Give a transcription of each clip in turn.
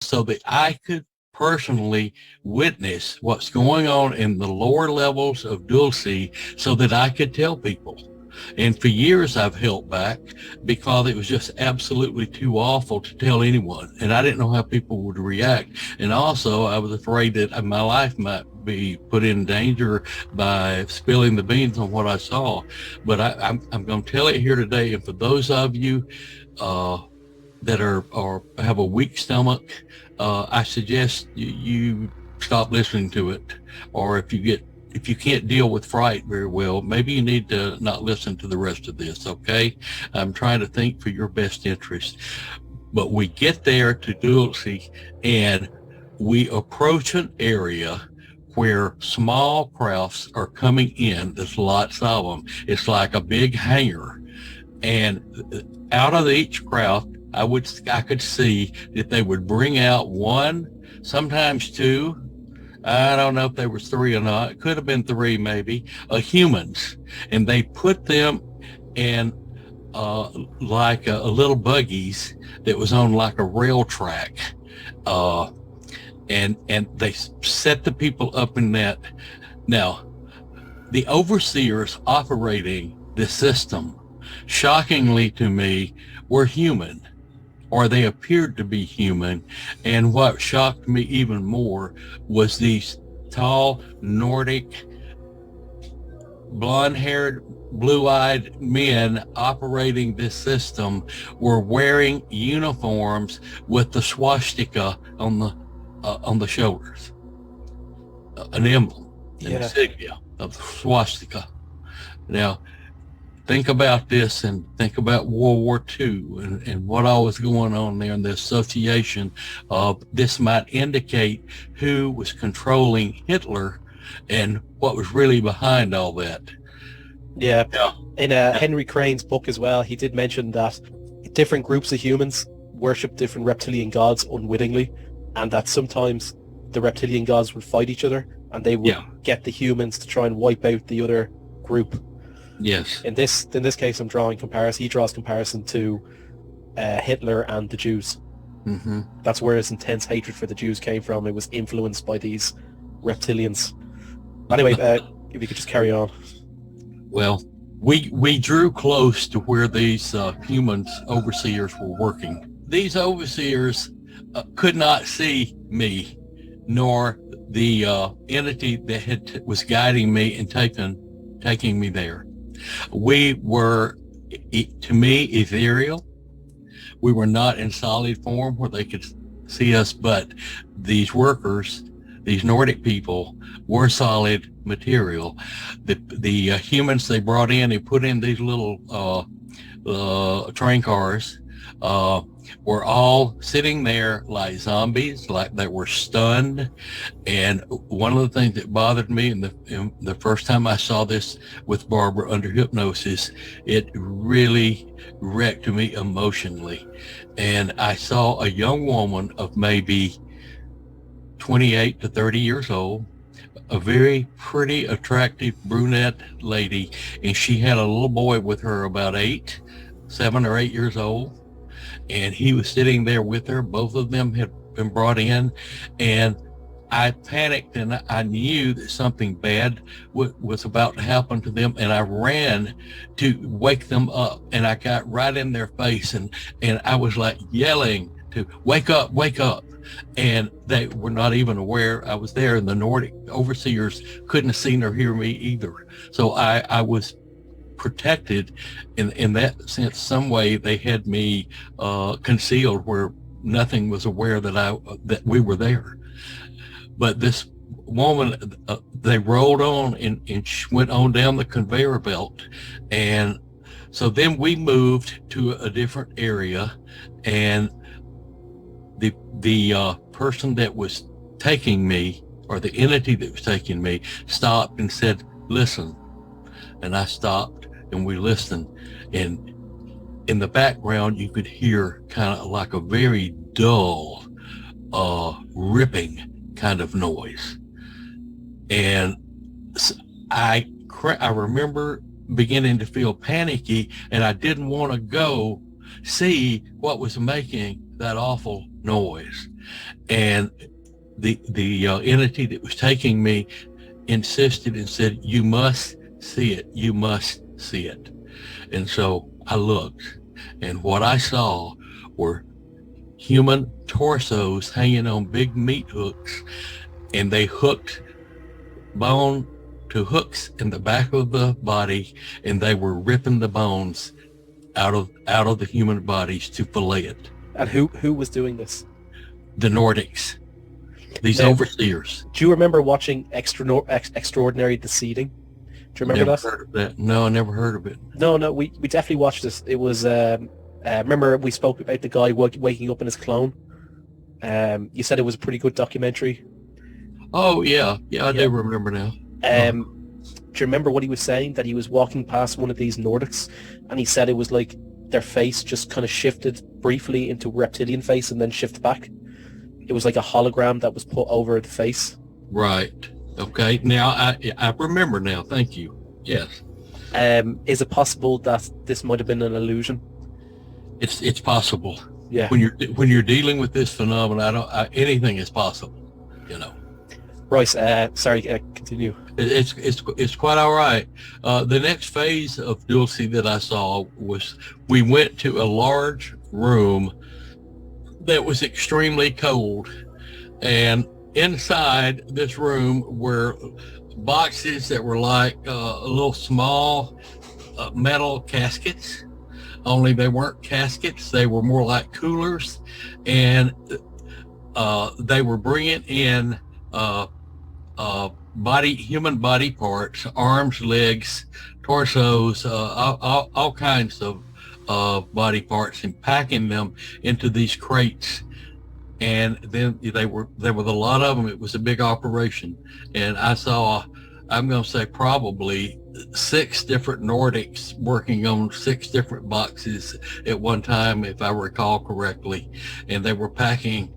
so that I could personally witness what's going on in the lower levels of Dulce so that I could tell people. And for years I've held back because it was just absolutely too awful to tell anyone. And I didn't know how people would react. And also I was afraid that my life might be put in danger by spilling the beans on what I saw. But I'm going to tell it here today. And for those of you that are have a weak stomach, I suggest you stop listening to it. Or if you can't deal with fright very well, maybe you need to not listen to the rest of this, okay? I'm trying to think for your best interest. But we get there to Dulce, and we approach an area where small crafts are coming in. There's lots of them. It's like a big hangar. And out of each craft, I could see that they would bring out one, sometimes two. I don't know if there was three or not. It could have been three, maybe, humans. And they put them in like a little buggies that was on like a rail track. And they set the people up in that. Now, the overseers operating the system, shockingly to me, were human, or they appeared to be human. And what shocked me even more was these tall, Nordic, blonde-haired, blue-eyed men operating this system were wearing uniforms with the swastika on the shoulders, an emblem, an insignia of the swastika. Now, think about this and think about World War II and what all was going on there, and the association of this might indicate who was controlling Hitler and what was really behind all that. Yeah. In Henry Crane's book as well, he did mention that different groups of humans worship different reptilian gods unwittingly, and that sometimes the reptilian gods would fight each other and they would get the humans to try and wipe out the other group. Yes. In this case, I'm drawing comparison. He draws comparison to Hitler and the Jews. Mm-hmm. That's where his intense hatred for the Jews came from. It was influenced by these reptilians. Anyway, if you could just carry on. Well, we drew close to where these humans overseers were working. These overseers could not see me, nor the entity that was guiding me and taking me there. We were, to me, ethereal. We were not in solid form where they could see us, but these workers, these Nordic people, were solid material. The humans they brought in, they put in these little train cars, were all sitting there like zombies, like they were stunned. And one of the things that bothered me in the first time I saw this with Barbara under hypnosis, it really wrecked me emotionally. And I saw a young woman of maybe 28 to 30 years old, a very pretty, attractive brunette lady, and she had a little boy with her about 7 or 8 years old. And he was sitting there with her. Both of them had been brought in, and I panicked, and I knew that something bad was about to happen to them, and I ran to wake them up, and I got right in their face, and I was like yelling to wake up, and they were not even aware I was there, and the Nordic overseers couldn't have seen or hear me either. So I was protected in that sense. Some way they had me concealed where nothing was aware that we were there. But this woman, they rolled on and went on down the conveyor belt, and so then we moved to a different area, and the person that was taking me, or the entity that was taking me, stopped and said, "Listen." And I stopped, and we listened, and in the background you could hear kind of like a very dull ripping kind of noise. And I remember beginning to feel panicky, and I didn't want to go see what was making that awful noise. And the entity that was taking me insisted and said, "You must see it. You must see it." And so I looked, and what I saw were human torsos hanging on big meat hooks, and they hooked bone to hooks in the back of the body, and they were ripping the bones out of the human bodies to fillet it. And who was doing this? The Nordics, these Now, overseers. Do you remember watching Extraordinary The Seeding? Do you remember Never that? heard of that. No, I never heard of it. No, we definitely watched this. It was remember we spoke about the guy waking up in his clone. You said it was a pretty good documentary. Oh yeah, I do remember now. Do you remember what he was saying? That he was walking past one of these Nordics, and he said it was like their face just kind of shifted briefly into reptilian face and then shifted back. It was like a hologram that was put over the face. Right. Okay. Now I remember now. Thank you. Yes. Is it possible that this might have been an illusion? It's possible. Yeah. When you're dealing with this phenomenon, anything is possible. You know. Right. Sorry. Continue. It's quite all right. The next phase of Dulce that I saw was we went to a large room that was extremely cold, and inside this room were boxes that were like little small metal caskets, only they weren't caskets, they were more like coolers, and they were bringing in human body parts, arms, legs, torsos, all kinds of body parts, and packing them into these crates. And then there was a lot of them. It was a big operation, and I saw, I'm going to say probably 6 different Nordics working on 6 different boxes at one time, if I recall correctly, and they were packing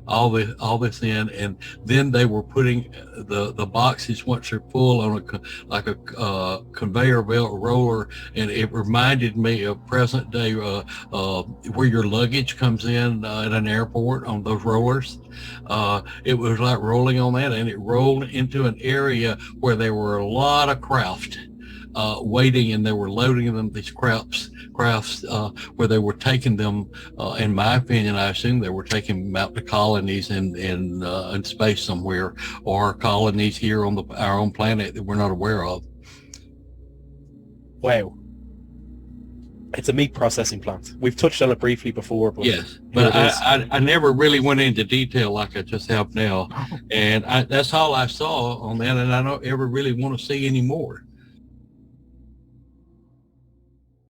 all this in, and then they were putting the boxes, once they're full, on a conveyor belt roller, and it reminded me of present day where your luggage comes in at an airport on those rollers. It was like rolling on that, and it rolled into an area where there were a lot of craft waiting, and they were loading them, these crafts where they were taking them, in my opinion, I assume they were taking them out to colonies in space somewhere, or colonies here on our own planet that we're not aware of. Wow. It's a meat processing plant. We've touched on it briefly before, but yes, but I never really went into detail like I just have now, and that's all I saw on that, and I don't ever really want to see any more.